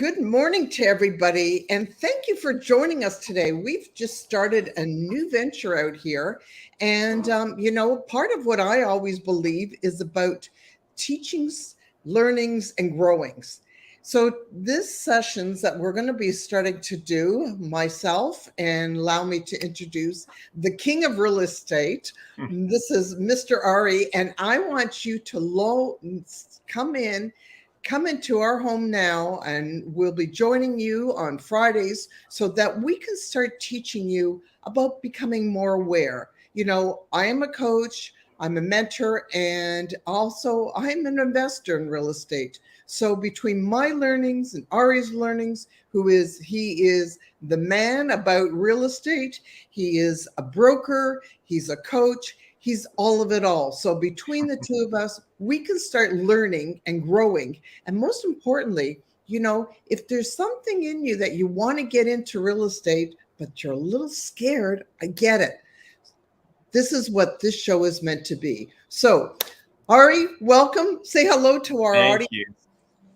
Good morning to everybody, and thank you for joining us today. We've just started a new venture out here, and part of what I always believe is about teachings, learnings, and growings. So, this sessions that we're going to be starting to do, myself, and allow me to introduce the king of real estate. This is Mr. Ari, and I want you to come into our home now, and we'll be joining you on Fridays so that we can start teaching you about becoming more aware. I am a coach, I'm a mentor, and also I'm an investor in real estate. So between my learnings and Ari's learnings, he is the man about real estate, he is a broker, he's a coach, he's all of it all. So between the two of us, we can start learning and growing. And most importantly, if there's something in you that you want to get into real estate, but you're a little scared, I get it. This is what this show is meant to be. So, Ari, welcome. Say hello to our audience. Thank you.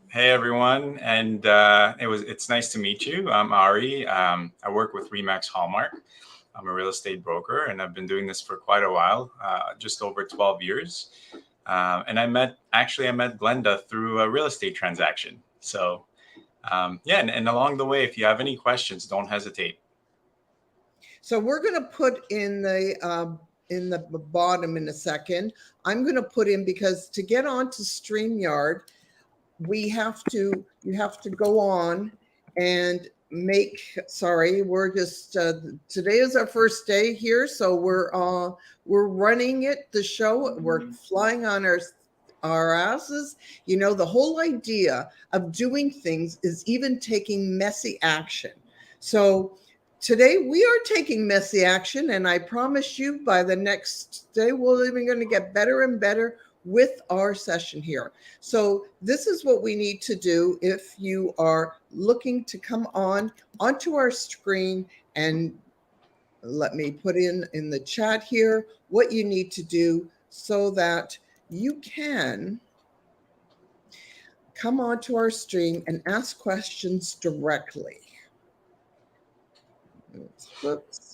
Hey, everyone. And it's nice to meet you. I'm Ari. I work with Remax Hallmark. I'm a real estate broker, and I've been doing this for quite a while, just over 12 years. And I met Glenda through a real estate transaction. So, and along the way, if you have any questions, don't hesitate. So we're going to put in the bottom in a second. I'm going to put in, because to get onto StreamYard, you have to go on and we're just today is our first day here, so we're running the show. We're flying on our asses. The whole idea of doing things is even taking messy action. So today we are taking messy action, and I promise you by the next day we're even going to get better and better with our session here. So this is what we need to do if you are looking to come onto our screen, and let me put in the chat here what you need to do so that you can come onto our stream and ask questions directly. Whoops.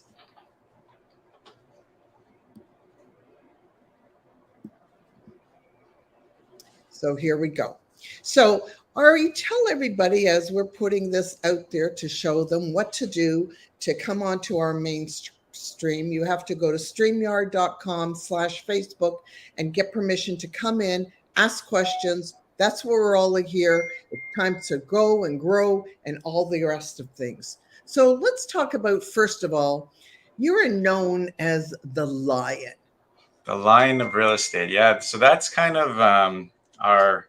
So here we go. So Ari, tell everybody, as we're putting this out there to show them what to do to come onto our main stream. You have to go to streamyard.com/Facebook and get permission to come in, ask questions. That's where we're all here. It's time to go and grow and all the rest of things. So let's talk about, first of all, you're known as the Lion. The Lion of real estate. Yeah. So that's kind of our,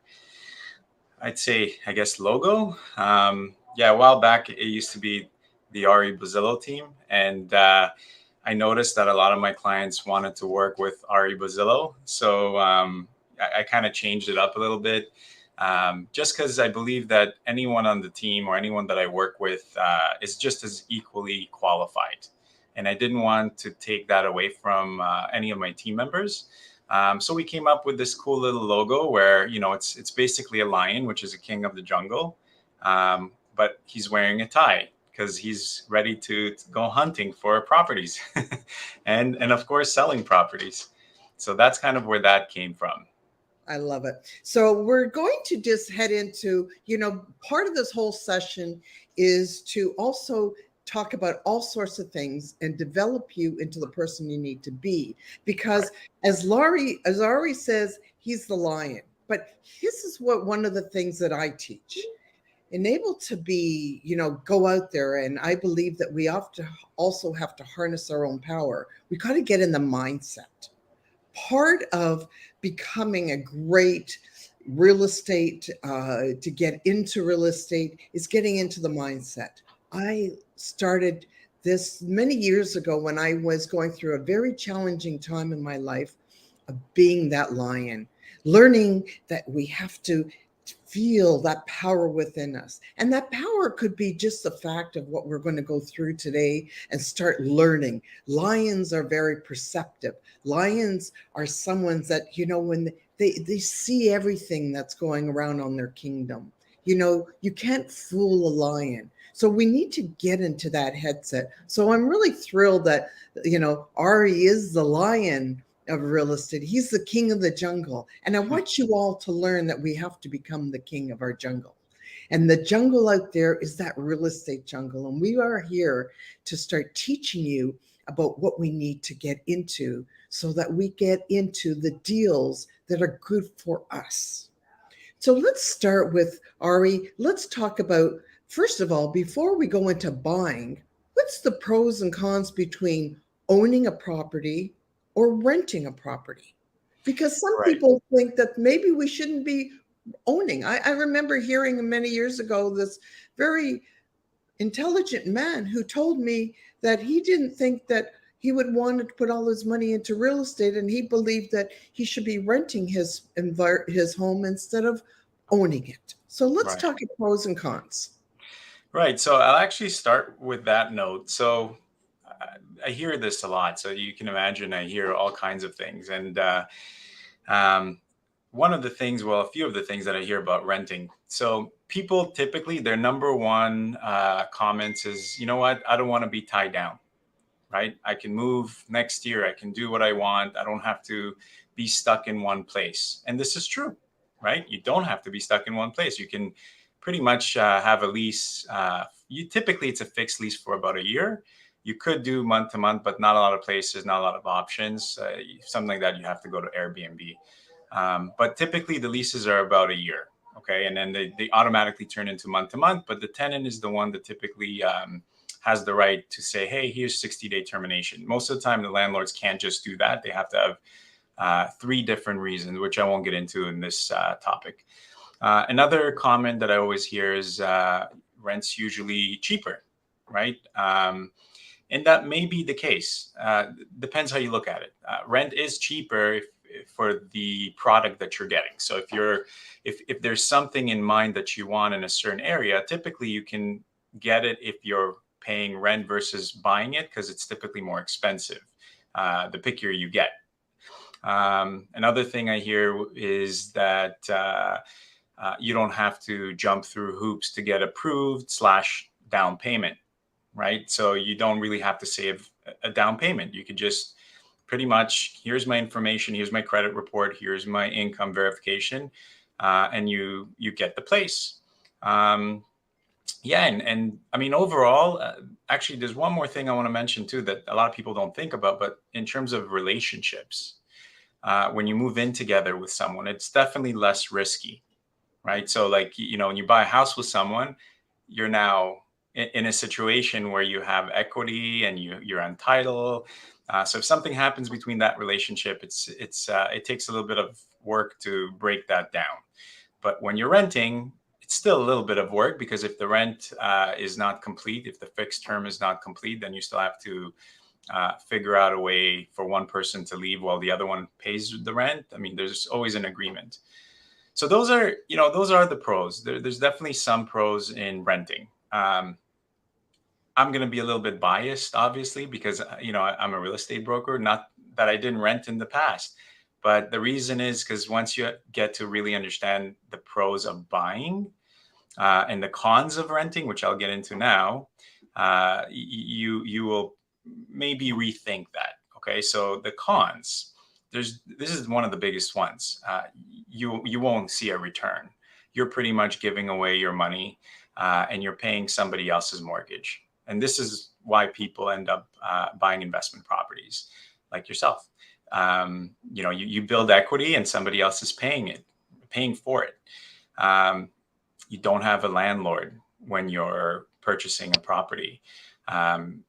I'd say, I guess, logo. A while back, it used to be the Ari Bazzillo team. And I noticed that a lot of my clients wanted to work with Ari Bazzillo. So I kind of changed it up a little bit, just because I believe that anyone on the team or anyone that I work with is just as equally qualified. And I didn't want to take that away from any of my team members. So we came up with this cool little logo where, it's basically a lion, which is a king of the jungle. But he's wearing a tie because he's ready to go hunting for properties and of course, selling properties. So that's kind of where that came from. I love it. So we're going to just head into, part of this whole session is to also talk about all sorts of things and develop you into the person you need to be. Because as Ari says, he's the lion. But this is one of the things that I teach. Enable to be, go out there. And I believe that we also have to harness our own power. We got to get in the mindset. Part of becoming a great real estate, to get into real estate, is getting into the mindset. I started this many years ago when I was going through a very challenging time in my life of being that lion, learning that we have to feel that power within us. And that power could be just the fact of what we're going to go through today and start learning. Lions are very perceptive. Lions are someone that, when they see everything that's going around on their kingdom. you can't fool a lion. So we need to get into that headset. So I'm really thrilled that, Ari is the lion of real estate. He's the king of the jungle. And I want you all to learn that we have to become the king of our jungle. And the jungle out there is that real estate jungle. And we are here to start teaching you about what we need to get into so that we get into the deals that are good for us. So let's start with Ari. Let's talk about, first of all, before we go into buying, what's the pros and cons between owning a property or renting a property? Because some Right. people think that maybe we shouldn't be owning. I remember hearing many years ago this very intelligent man who told me that he didn't think that he would want to put all his money into real estate, and he believed that he should be renting his home instead of owning it. So let's Right. talk pros and cons. Right. So I'll actually start with that note. So I hear this a lot. So you can imagine I hear all kinds of things. And um, one of the things, well, a few of the things that I hear about renting. So people typically, their number one comments is, you know what? I don't want to be tied down, right? I can move next year. I can do what I want. I don't have to be stuck in one place. And this is true, right? You don't have to be stuck in one place. You can pretty much have a lease. You typically it's a fixed lease for about a year. You could do month to month, but not a lot of places, not a lot of options. Something like that, you have to go to Airbnb. But typically the leases are about a year. Okay. And then they automatically turn into month to month, but the tenant is the one that typically has the right to say, hey, here's 60-day termination. Most of the time, the landlords can't just do that. They have to have three different reasons, which I won't get into in this topic. Another comment that I always hear is rent's usually cheaper, right? And that may be the case. Depends how you look at it. Rent is cheaper for the product that you're getting. So if there's something in mind that you want in a certain area, typically you can get it if you're paying rent versus buying it because it's typically more expensive. The pickier you get. Another thing I hear is that you don't have to jump through hoops to get approved / down payment, right? So you don't really have to save a down payment. You could just pretty much, here's my information, here's my credit report, here's my income verification, and you get the place. Yeah, and I mean overall, actually, there's one more thing I want to mention too that a lot of people don't think about, but in terms of relationships, when you move in together with someone, it's definitely less risky, right? So like, when you buy a house with someone, you're now in a situation where you have equity and you're entitled. So if something happens between that relationship, it takes a little bit of work to break that down. But when you're renting, it's still a little bit of work because if the rent is not complete, if the fixed term is not complete, then you still have to figure out a way for one person to leave while the other one pays the rent. I mean, there's always an agreement. So those are the pros. There's definitely some pros in renting. I'm going to be a little bit biased, obviously, because I'm a real estate broker. Not that I didn't rent in the past, but the reason is because once you get to really understand the pros of buying and the cons of renting, which I'll get into now, you will maybe rethink that. Okay, so the cons. This is one of the biggest ones. You won't see a return. You're pretty much giving away your money, and you're paying somebody else's mortgage. And this is why people end up buying investment properties, like yourself. You build equity, and somebody else is paying for it. You don't have a landlord when you're purchasing a property.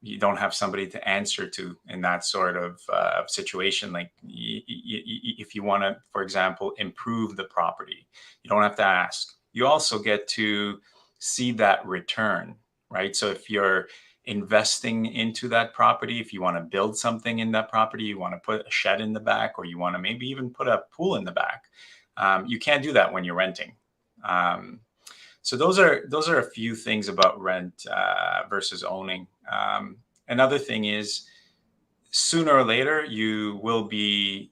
You don't have somebody to answer to in that sort of situation. Like if you want to, for example, improve the property, you don't have to ask. You also get to see that return, right? So if you're investing into that property, if you want to build something in that property, you want to put a shed in the back, or you want to maybe even put a pool in the back, you can't do that when you're renting. So those are a few things about rent versus owning. Another thing is sooner or later you will be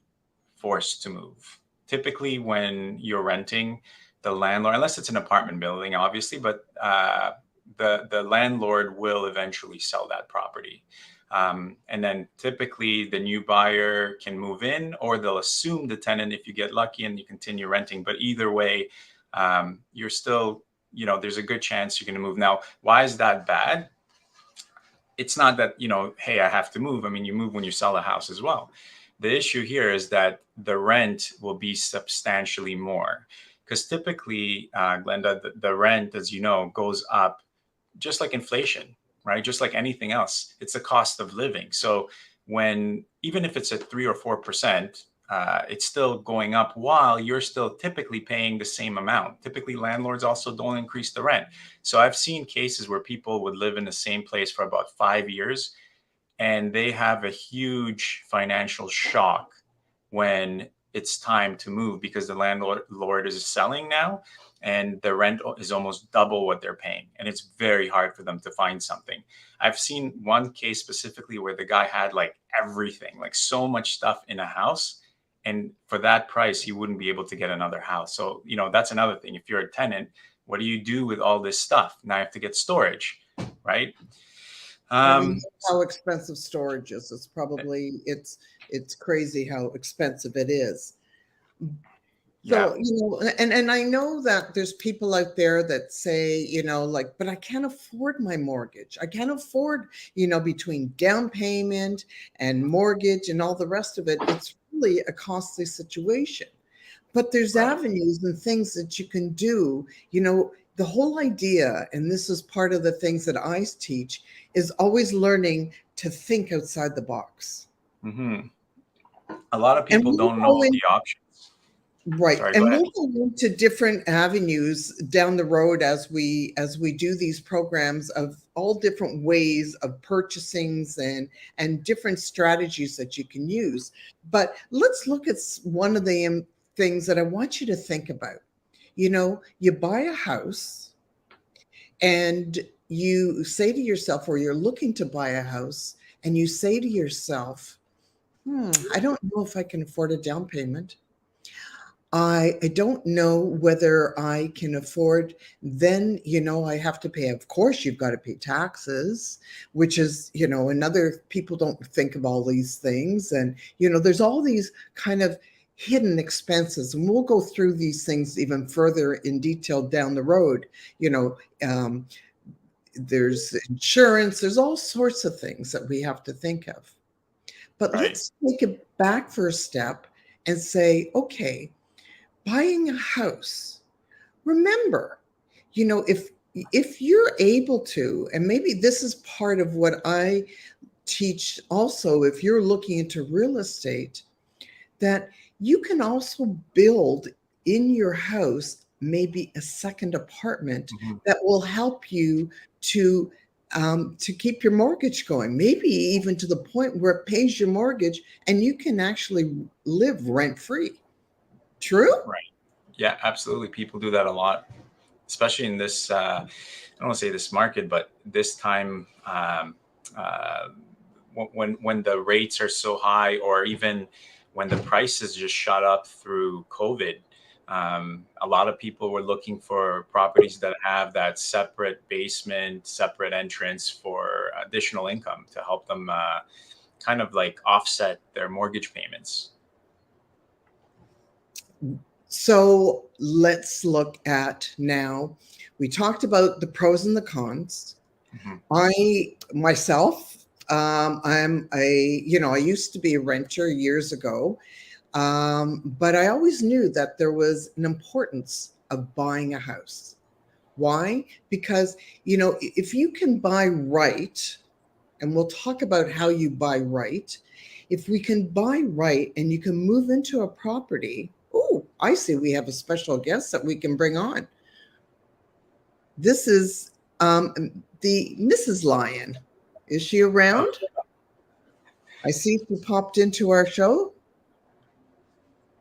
forced to move. Typically, when you're renting, the landlord, unless it's an apartment building, obviously, but the landlord will eventually sell that property. And then typically the new buyer can move in, or they'll assume the tenant if you get lucky and you continue renting. But either way, you're still, there's a good chance you're going to move. Now, why is that bad? It's not that, hey, I have to move. I mean, you move when you sell a house as well. The issue here is that the rent will be substantially more, because typically, Glenda, the rent, as you know, goes up just like inflation, right? Just like anything else, it's a cost of living. So even if it's at 3 or 4%, it's still going up while you're still typically paying the same amount. Typically, landlords also don't increase the rent. So I've seen cases where people would live in the same place for about 5 years, and they have a huge financial shock when it's time to move, because the landlord is selling now and the rent is almost double what they're paying, and it's very hard for them to find something. I've seen one case specifically where the guy had like everything, like so much stuff in a house, and for that price he wouldn't be able to get another house. So that's another thing. If you're a tenant, what do you do with all this stuff? Now I have to get storage, right? Well, we know how expensive storage is. It's crazy how expensive it is. So, and I know that there's people out there that say, like, but I can't afford my mortgage. I can't afford, between down payment and mortgage and all the rest of it. It's really a costly situation. But there's avenues and things that you can do. The whole idea, and this is part of the things that I teach, is always learning to think outside the box. Mm-hmm. A lot of people don't know the options. Right. Sorry, And go ahead. we'll go into different avenues down the road as we do these programs of all different ways of purchasings and different strategies that you can use. But let's look at one of the things that I want you to think about. You buy a house and you say to yourself, or you're looking to buy a house, and you say to yourself, I don't know if I can afford a down payment. I don't know whether I can afford, then, I have to pay. Of course, you've got to pay taxes, which is, another, people don't think of all these things. And, there's all these kind of hidden expenses. And we'll go through these things even further in detail down the road. There's insurance, there's all sorts of things that we have to think of. But let's take it back for a step and say, okay, buying a house, remember, if you're able to, and maybe this is part of what I teach also, if you're looking into real estate, that you can also build in your house maybe a second apartment that will help you to keep your mortgage going, maybe even to the point where it pays your mortgage and you can actually live rent-free. True? Right. Yeah, absolutely. People do that a lot, especially in this, I don't want to say this market, but this time, when the rates are so high, or even when the prices just shot up through COVID, a lot of people were looking for properties that have that separate basement, separate entrance for additional income to help them kind of like offset their mortgage payments. So let's look at now. We talked about the pros and the cons. I myself, I'm I used to be a renter years ago, but I always knew that there was an importance of buying a house. Why? Because if you can buy right, and we'll talk about how you buy right. If we can buy right and you can move into a property, oh, I see we have a special guest that we can bring on. This is the Mrs. Lyon. Is she around? I see she popped into our show.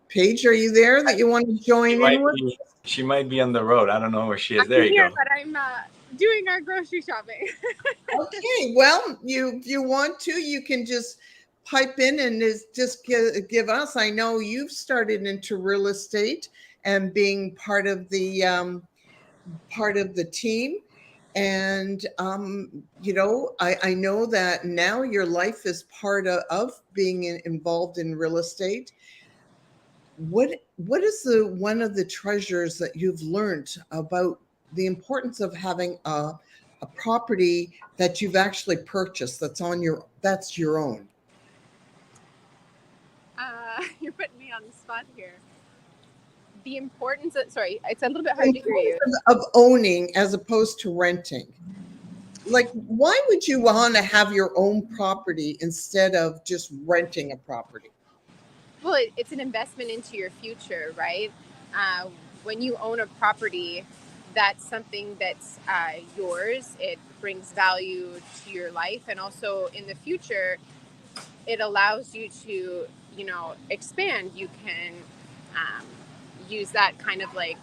Paige, are you there that you want to join in with? She might be on the road. I don't know where she is. I'm there you here, go. But I'm doing our grocery shopping. Okay, well, if you want to, you can just pipe in and just give us. I know you've started into real estate, and being part of the team. And I know that now your life is part of being involved in real estate. What is the one of the treasures that you've learned about the importance of having a property that you've actually purchased that's your own? You're putting me on the spot here. The importance of, sorry, it's a little bit The hard to hear you. importance of owning as opposed to renting. Like, why would you want to have your own property instead of just renting a property? Well, it's an investment into your future, right? Uh, when you own a property, that's something that's yours. It brings value to your life, and also in the future, it allows you to, expand. You can um, use that kind of like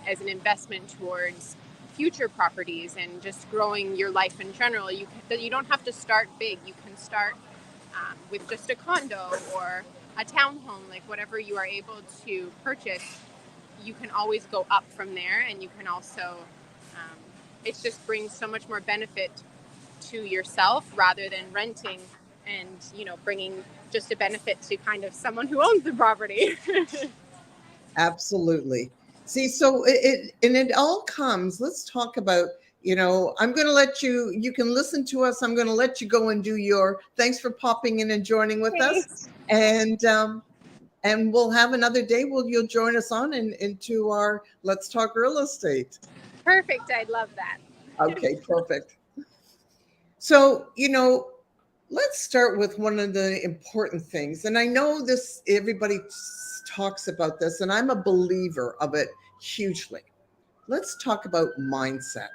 as an investment towards future properties and just growing your life in general. You don't have to start big. You can start with just a condo or a townhome, like whatever you are able to purchase. You can always go up from there, and you can also. It just brings so much more benefit to yourself rather than renting and bringing just a benefit to kind of someone who owns the property. Absolutely. See, so it all comes. Let's talk about, I'm going to let you can listen to us. I'm going to let you go and do thanks for popping in and joining with us. And we'll have another day where you'll join us on into our Let's Talk Real Estate. Perfect. I'd love that. Okay, perfect. So, let's start with one of the important things. And I know everybody talks about this, and I'm a believer of it hugely. Let's talk about mindset.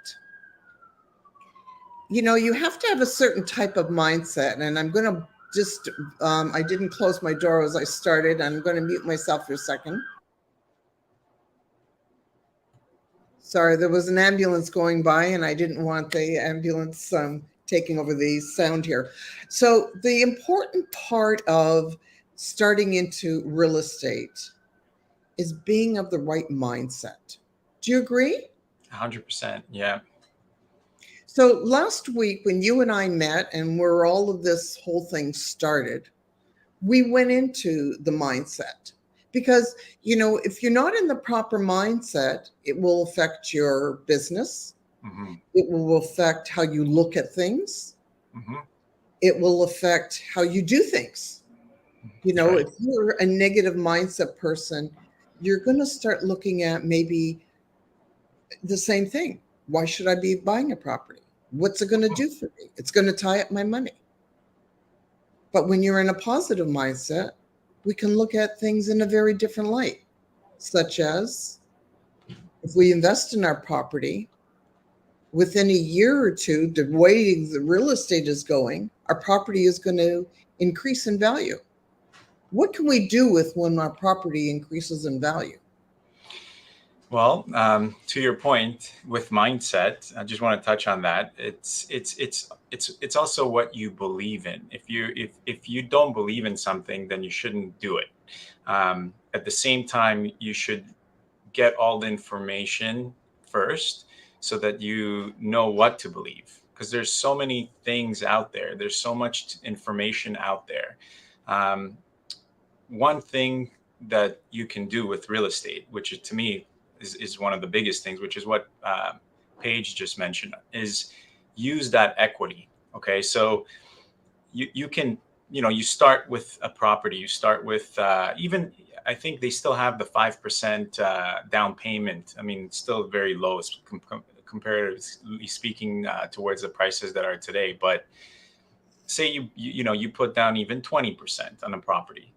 You have to have a certain type of mindset. And I'm going to just, I didn't close my door as I started. I'm going to mute myself for a second. Sorry, there was an ambulance going by, and I didn't want the ambulance taking over the sound here. So the important part of starting into real estate is being of the right mindset. Do you agree? 100%. Yeah. So last week when you and I met and where all of this whole thing started, we went into the mindset. Because, if you're not in the proper mindset, it will affect your business. Mm-hmm. It will affect how you look at things. Mm-hmm. It will affect how you do things. Right. If you're a negative mindset person, you're going to start looking at maybe the same thing. Why should I be buying a property? What's it going to do for me? It's going to tie up my money. But when you're in a positive mindset, we can look at things in a very different light, such as if we invest in our property, within a year or two, the way the real estate is going, our property is going to increase in value. What can we do with when our property increases in value? Well, to your point with mindset, I just want to touch on that. It's also what you believe in. If you don't believe in something, then you shouldn't do it. At the same time, you should get all the information first so that you know what to believe. Because there's so many things out there. There's so much information out there. One thing that you can do with real estate, which to me is one of the biggest things, which is what Paige just mentioned, is use that equity. Okay, so you can, you start with a property. You start with even, I think they still have the 5% down payment. I mean, it's still very low comparatively speaking towards the prices that are today. But say you put down even 20% on a property.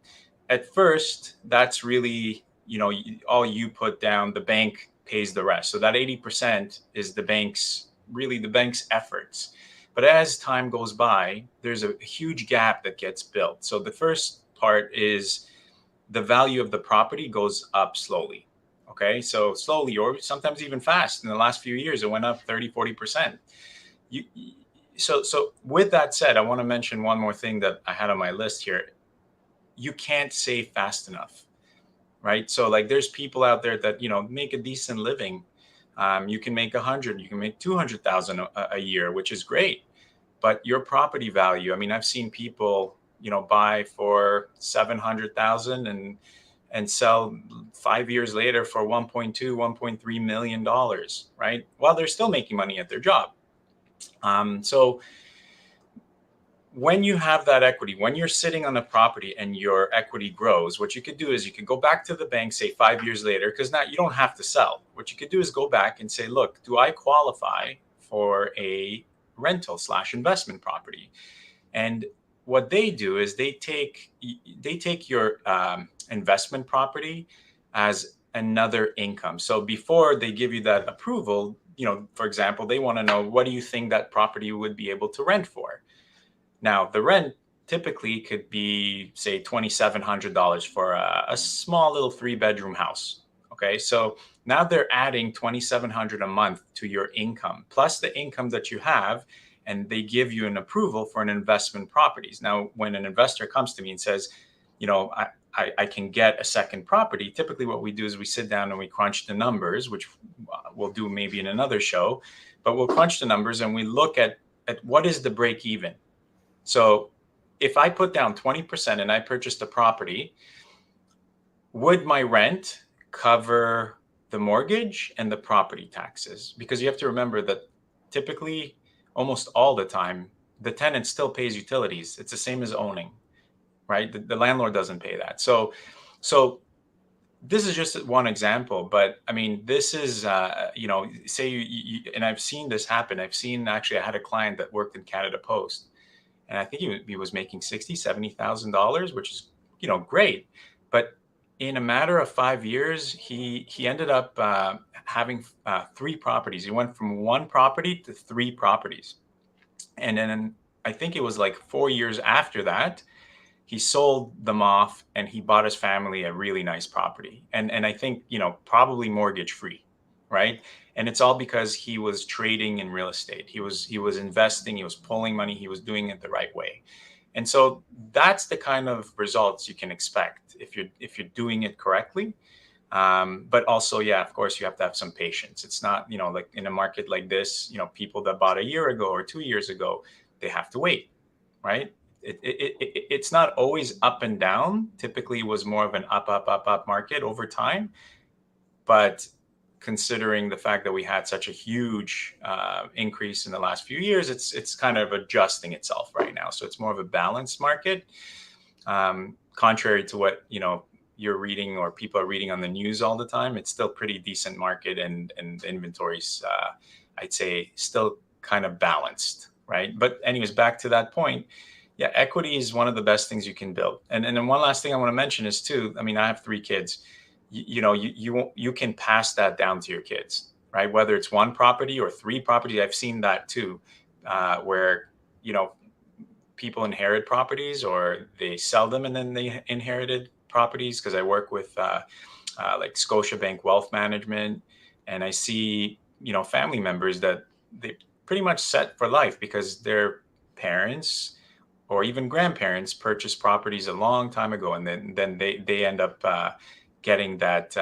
At first, that's really, all you put down, the bank pays the rest. So that 80% is the bank's efforts. But as time goes by, there's a huge gap that gets built. So the first part is the value of the property goes up slowly. Okay. So slowly, or sometimes even fast. In the last few years, it went up 30, 40%. So with that said, I want to mention one more thing that I had on my list here. You can't save fast enough. right? So like there's people out there that, make a decent living. You can make 100, you can make 200,000 a year, which is great. But your property value, I mean, I've seen people, buy for 700,000 and sell 5 years later for 1.2, 1.3 million dollars, right? While they're still making money at their job. So when you have that equity, when you're sitting on a property and your equity grows, what you could do is you could go back to the bank, say 5 years later, because now you don't have to sell. What you could do is go back and say, look, do I qualify for a rental/investment property? And what they do is they take your investment property as another income. So before they give you that approval, for example, they want to know, what do you think that property would be able to rent for? Now, the rent typically could be, say, $2,700 for a small little 3-bedroom house. Okay, so now they're adding $2,700 a month to your income, plus the income that you have, and they give you an approval for an investment properties. Now, when an investor comes to me and says, I can get a second property, typically what we do is we sit down and we crunch the numbers, which we'll do maybe in another show, but we'll crunch the numbers and we look at what is the break even. So if I put down 20% and I purchased a property, would my rent cover the mortgage and the property taxes? Because you have to remember that typically, almost all the time, the tenant still pays utilities. It's the same as owning, right? The landlord doesn't pay that. So this is just one example, but I mean, this is, say and I've seen this happen. I had a client that worked in Canada Post, and I think he was making $60,000, $70,000, which is, great. But in a matter of 5 years, he ended up having 3 properties. He went from 1 property to 3 properties. And then I think it was like 4 years after that, he sold them off and he bought his family a really nice property. And I think, probably mortgage free, right? And it's all because he was trading in real estate. He was investing, he was pulling money, he was doing it the right way. And so that's the kind of results you can expect if you're doing it correctly. But also, yeah, of course, you have to have some patience. It's not, like in a market like this, people that bought a year ago or 2 years ago, they have to wait, right? It's not always up and down. Typically, it was more of an up market over time. But considering the fact that we had such a huge increase in the last few years, it's kind of adjusting itself right now. So it's more of a balanced market, contrary to what you're reading or people are reading on the news all the time. It's still pretty decent market, and inventories, I'd say, still kind of balanced, right? But anyways, back to that point. Yeah, equity is one of the best things you can build. And then one last thing I want to mention is too, I mean, I have 3 kids. You can pass that down to your kids, right? Whether it's 1 property or 3 properties. I've seen that too, where, people inherit properties or they sell them and then they inherited properties. Because I work with like Scotiabank Wealth Management, and I see, family members that they pretty much set for life because their parents or even grandparents purchased properties a long time ago, and then they end up getting that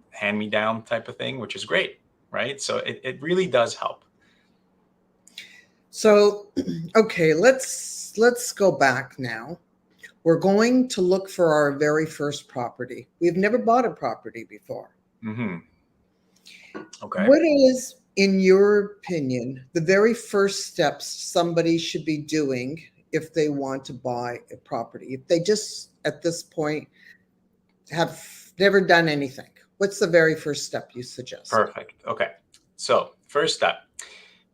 hand-me-down type of thing, which is great, right? So it really does help. So, okay, let's go back now. We're going to look for our very first property. We've never bought a property before. Mm-hmm. Okay. What is, in your opinion, the very first steps somebody should be doing if they want to buy a property? If they just, at this point, have never done anything, what's the very first step you suggest? Perfect. Okay. So first step,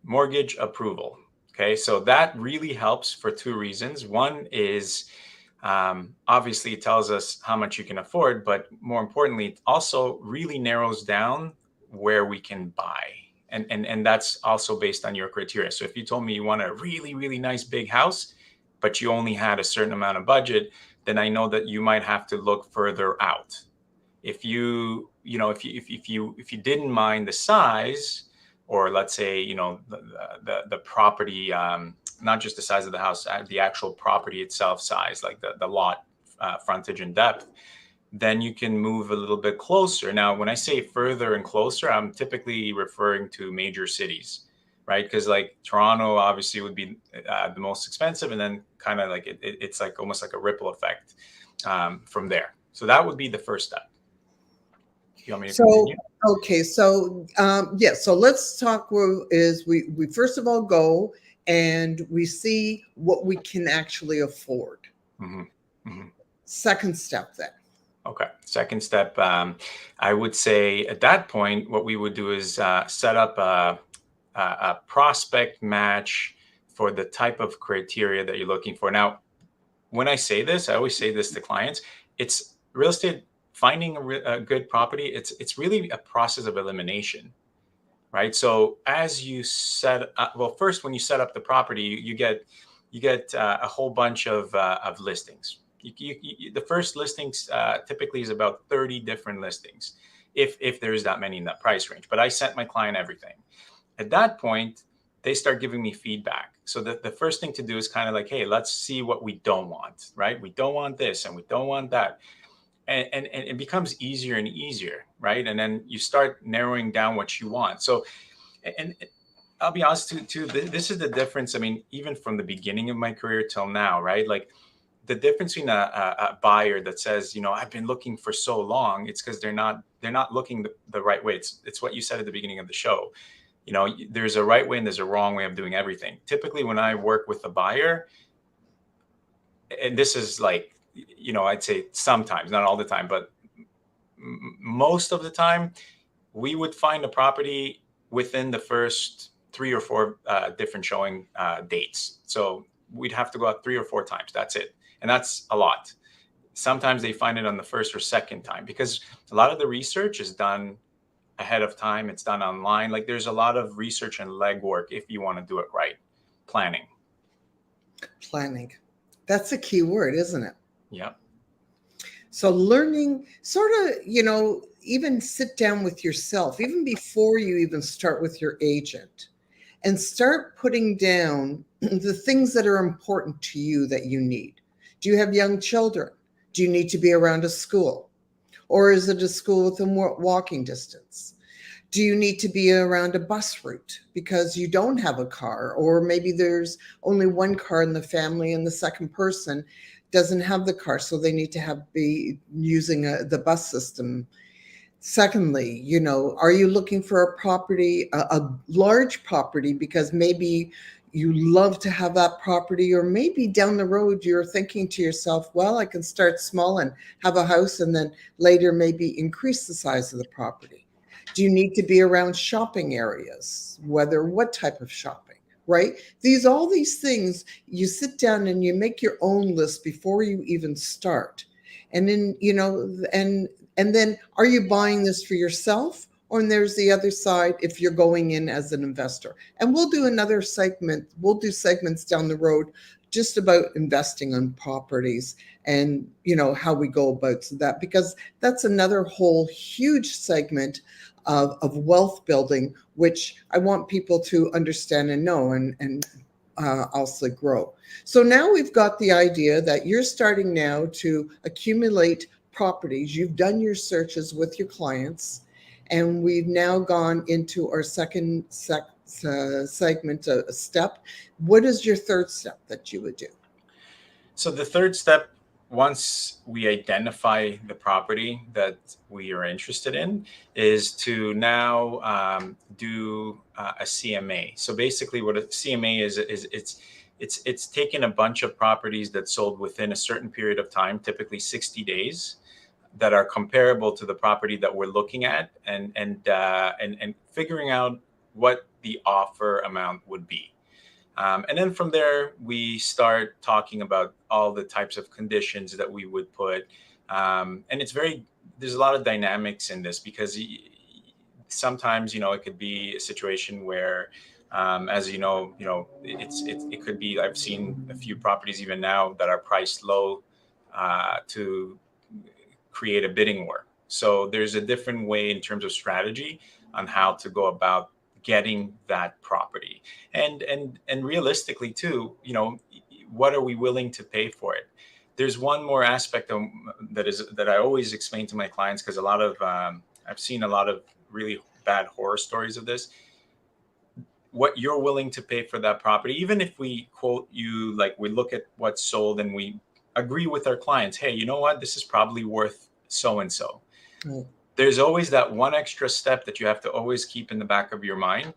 mortgage approval. Okay. So that really helps for 2 reasons. One is, obviously it tells us how much you can afford, but more importantly, it also really narrows down where we can buy. And that's also based on your criteria. So if you told me you want a really, really nice big house, but you only had a certain amount of budget, then I know that you might have to look further out. If you didn't mind the size, or let's say, the property, not just the size of the house, the actual property itself size, like the lot frontage and depth, then you can move a little bit closer. Now, when I say further and closer, I'm typically referring to major cities, right? Because like Toronto obviously would be the most expensive, and then kind of like it's like almost like a ripple effect from there. So that would be the first step. You want me to So, continue? okay, so yeah, so let's talk. We first of all go and we see what we can actually afford. Mm-hmm. Mm-hmm. Second step, then. Okay. Second step, I would say at that point, what we would do is set up a prospect match for the type of criteria that you're looking for. Now, when I say this, I always say this to clients. It's real estate finding a good property. It's really a process of elimination, right? So as you set up, well, first when you set up the property, you get a whole bunch of listings. The first listings typically is about 30 different listings, if there's that many in that price range. But I sent my client everything. At that point, they start giving me feedback. So the first thing to do is kind of like, hey, let's see what we don't want, right? We don't want this and we don't want that. And it becomes easier and easier, right? And then you start narrowing down what you want. So, and I'll be honest too, this is the difference. I mean, even from the beginning of my career till now, right? Like the difference between a buyer that says, I've been looking for so long, it's because they're not looking the right way. It's what you said at the beginning of the show. There's a right way and there's a wrong way of doing everything. Typically, when I work with a buyer, and this is like, I'd say sometimes, not all the time, but most of the time, we would find a property within the first 3 or 4 different showing dates. So we'd have to go out 3 or 4 times. That's it. And that's a lot. Sometimes they find it on the first or second time because a lot of the research is done ahead of time. It's done online. Like there's a lot of research and legwork if you want to do it right. Planning. Planning. That's a key word, isn't it? Yeah. So learning, sort of, even sit down with yourself, even before you even start with your agent, and start putting down the things that are important to you that you need. Do you have young children? Do you need to be around a school? Or is it a school within walking distance? Do you need to be around a bus route because you don't have a car? Or maybe there's only one car in the family and the second person doesn't have the car, so they need to be using the bus system. Secondly, are you looking for a property, a large property, because maybe you love to have that property, or maybe down the road you're thinking to yourself, well, I can start small and have a house and then later maybe increase the size of the property. Do you need to be around shopping areas? What type of shopping, right? All these things, you sit down and you make your own list before you even start. And then, and then are you buying this for yourself? Or there's the other side if you're going in as an investor. And we'll do another segment. We'll do segments down the road just about investing on properties and how we go about that, because that's another whole huge segment of wealth building, which I want people to understand and know and also grow. So now we've got the idea that you're starting now to accumulate properties. You've done your searches with your clients, and we've now gone into our second segment, a step. What is your third step that you would do? So the third step, once we identify the property that we are interested in, is to now do a CMA. So basically, what a CMA is it's taking a bunch of properties that sold within a certain period of time, typically 60 days, that are comparable to the property that we're looking at, and figuring out what the offer amount would be. And then from there, we start talking about all the types of conditions that we would put. And there's a lot of dynamics in this because sometimes, it could be a situation where, as it could be, I've seen a few properties even now that are priced low to create a bidding war. So there's a different way in terms of strategy on how to go about getting that property, and realistically too, what are we willing to pay for it? there's one more aspect that I always explain to my clients, because a lot of I've seen a lot of really bad horror stories of this. What you're willing to pay for that property, even if we quote you, like we look at what's sold and we agree with our clients, hey, you know what, this is probably worth so and so. There's always that one extra step that you have to always keep in the back of your mind.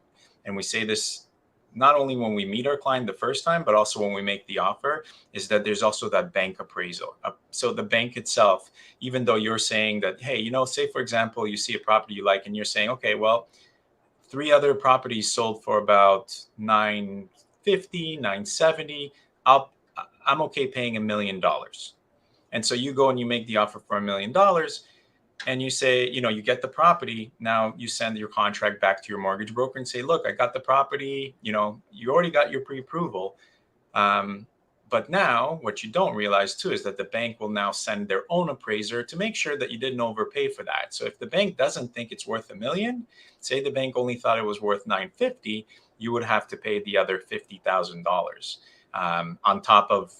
And we say this not only when we meet our client the first time, but also when we make the offer, is that there's also that bank appraisal. So the bank itself, even though you're saying that, hey, you know, say for example, you see a property you like and you're saying, okay, well, 3 other properties sold for about 950, 970. I'm okay paying $1 million. And so you go and you make the offer for $1 million, and you say, you know, you get the property. Now you send your contract back to your mortgage broker and say, look, I got the property. You know, you already got your pre-approval. But now what you don't realize too is that the bank will now send their own appraiser to make sure that you didn't overpay for that. So if the bank doesn't think it's worth $1 million, say the bank only thought it was worth 950, you would have to pay the other $50,000 on top of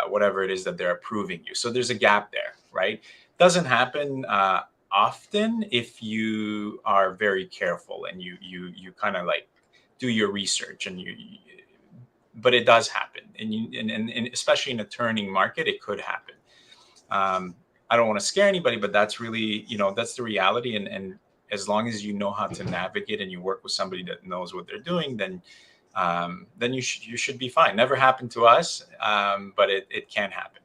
whatever it is that they're approving you. So there's a gap there, right? Doesn't happen often if you are very careful and you kind of like do your research, and but it does happen, and especially in a turning market, it could happen. I don't want to scare anybody, but that's really, you know, that's the reality. And as long as you know how to navigate and you work with somebody that knows what they're doing, then you should be fine. Never happened to us, but it can happen.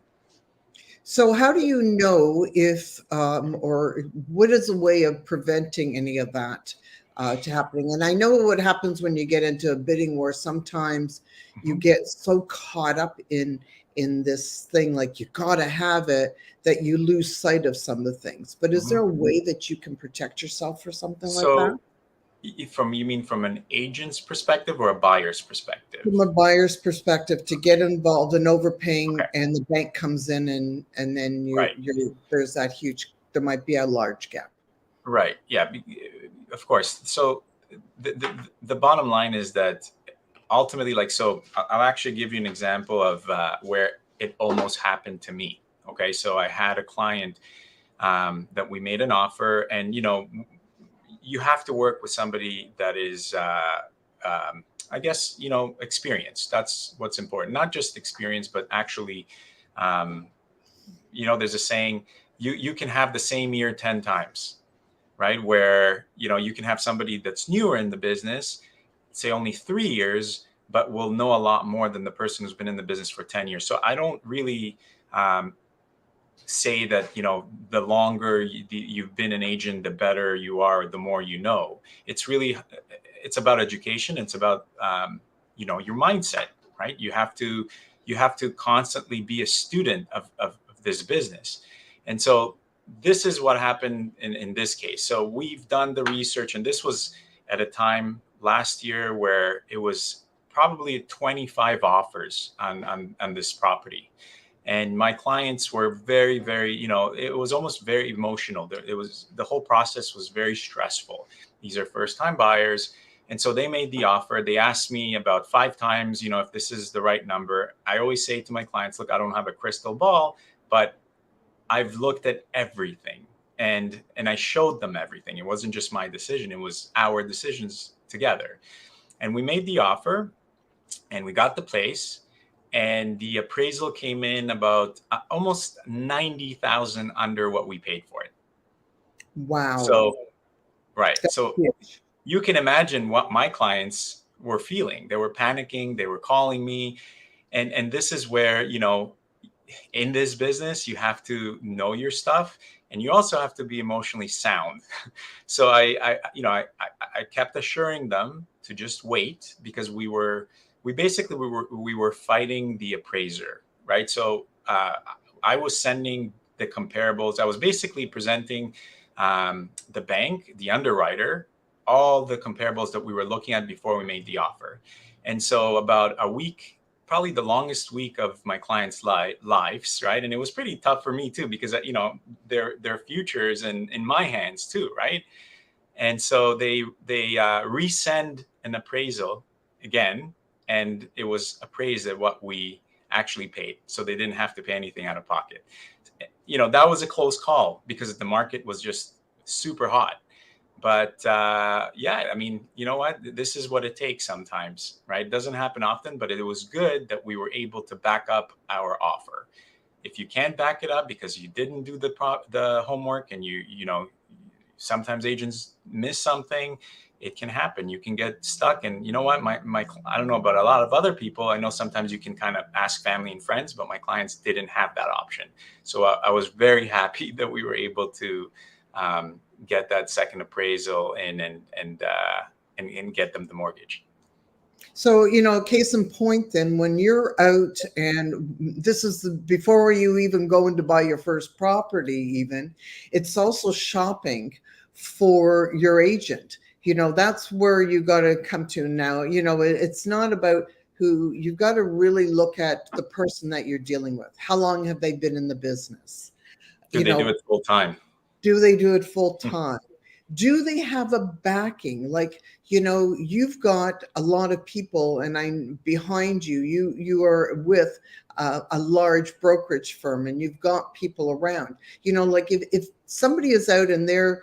So how do you know if, or what is a way of preventing any of that to happening? And I know what happens when you get into a bidding war. Sometimes you get so caught up in this thing, like you gotta have it, that you lose sight of some of the things. But is there a way that you can protect yourself for something like that? You mean from an agent's perspective or a buyer's perspective? From a buyer's perspective, to get involved in overpaying, and the bank comes in and then there's that huge, there might be a large gap. Right. Yeah, of course. So the bottom line is that ultimately, like, so I'll actually give you an example of where it almost happened to me. Okay. So I had a client that we made an offer, and, you know, you have to work with somebody that is, I guess, you know, experienced. That's what's important. Not just experience, but actually, you know, there's a saying, you can have the same year 10 times, right? Where, you know, you can have somebody that's newer in the business, say only 3 years, but will know a lot more than the person who's been in the business for 10 years. So I don't really say that, you know, the longer you've been an agent, the better you are, the more you know. It's really, it's about education. It's about, you know, your mindset, right? You have to constantly be a student of this business. And so this is what happened in this case. So we've done the research, and this was at a time last year where it was probably 25 offers on this property. And my clients were very, very, you know, it was almost very emotional. The whole process was very stressful. These are first time buyers. And so they made the offer. They asked me about 5 times, you know, if this is the right number. I always say to my clients, look, I don't have a crystal ball, but I've looked at everything, and I showed them everything. It wasn't just my decision. It was our decisions together. And we made the offer, and we got the place. And the appraisal came in about almost 90,000 under what we paid for it. Wow. So, right. That's so huge. You can imagine what my clients were feeling. They were panicking. They were calling me. And this is where, you know, in this business, you have to know your stuff, and you also have to be emotionally sound. So I kept assuring them to just wait, because we were fighting the appraiser, right? So I was sending the comparables. I was basically presenting the bank, the underwriter, all the comparables that we were looking at before we made the offer. And so about a week, probably the longest week of my clients' lives, right? And it was pretty tough for me too, because, you know, their future is in my hands too, right? And so they resend an appraisal again, and it was appraised at what we actually paid, so they didn't have to pay anything out of pocket. That was a close call because the market was just super hot. But yeah, I mean, you know what? This is what it takes sometimes, right? It doesn't happen often, but it was good that we were able to back up our offer. If you can't back it up because you didn't do the homework, and sometimes agents miss something, it can happen. You can get stuck. And you know what? I don't know about a lot of other people. I know sometimes you can kind of ask family and friends, but my clients didn't have that option. So I was very happy that we were able to get that second appraisal in and get them the mortgage. So, case in point, then, when you're out, and this is before you even go in to buy your first property, even, it's also shopping for your agent. That's where you got to come to now. It's not about who. You've got to really look at the person that you're dealing with. How long have they been in the business? Do they do it full time? Do they do it full time? Do they have a backing? Like, you've got a lot of people, and I'm behind you. You are with a large brokerage firm, and you've got people around. Like if somebody is out and they're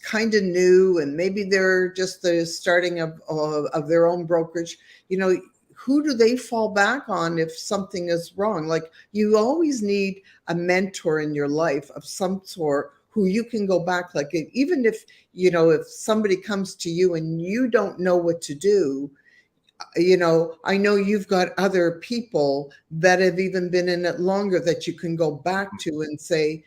kind of new, and maybe they're just the starting of their own brokerage, who do they fall back on if something is wrong? Like, you always need a mentor in your life of some sort who you can go back, like, even if somebody comes to you and you don't know what to do, I know you've got other people that have even been in it longer that you can go back to and say,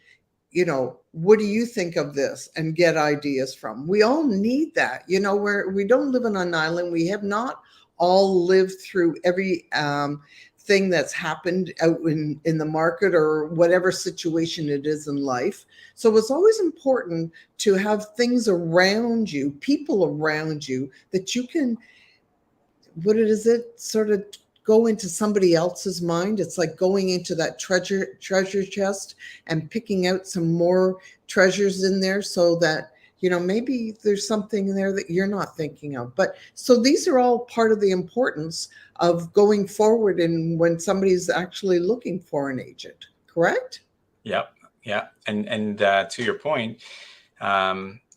what do you think of this, and get ideas from. We all need that. We don't live on an island. We have not all lived through every thing that's happened out in the market, or whatever situation it is in life. So it's always important to have things around you, people around you, that you can, sort of go into somebody else's mind. It's like going into that treasure chest and picking out some more treasures in there, so that maybe there's something there that you're not thinking of. But so these are all part of the importance of going forward, and when somebody's actually looking for an agent, correct? Yep. Yeah. And to your point,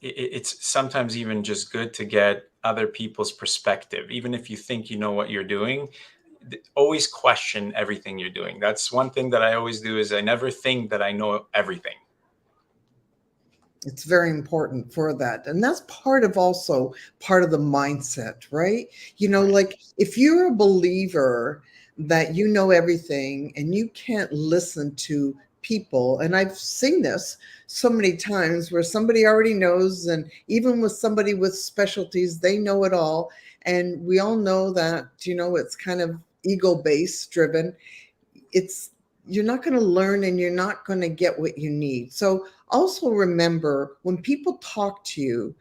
it's sometimes even just good to get other people's perspective. Even if you think you know what you're doing, always question everything you're doing. That's one thing that I always do, is I never think that I know everything. It's very important for that. And that's part of the mindset, right? Like, if you're a believer that you know everything and you can't listen to people, and I've seen this so many times where somebody already knows, and even with somebody with specialties, they know it all. And we all know that, it's kind of ego-based driven. You're not going to learn, and you're not going to get what you need. So also remember, when people talk to you,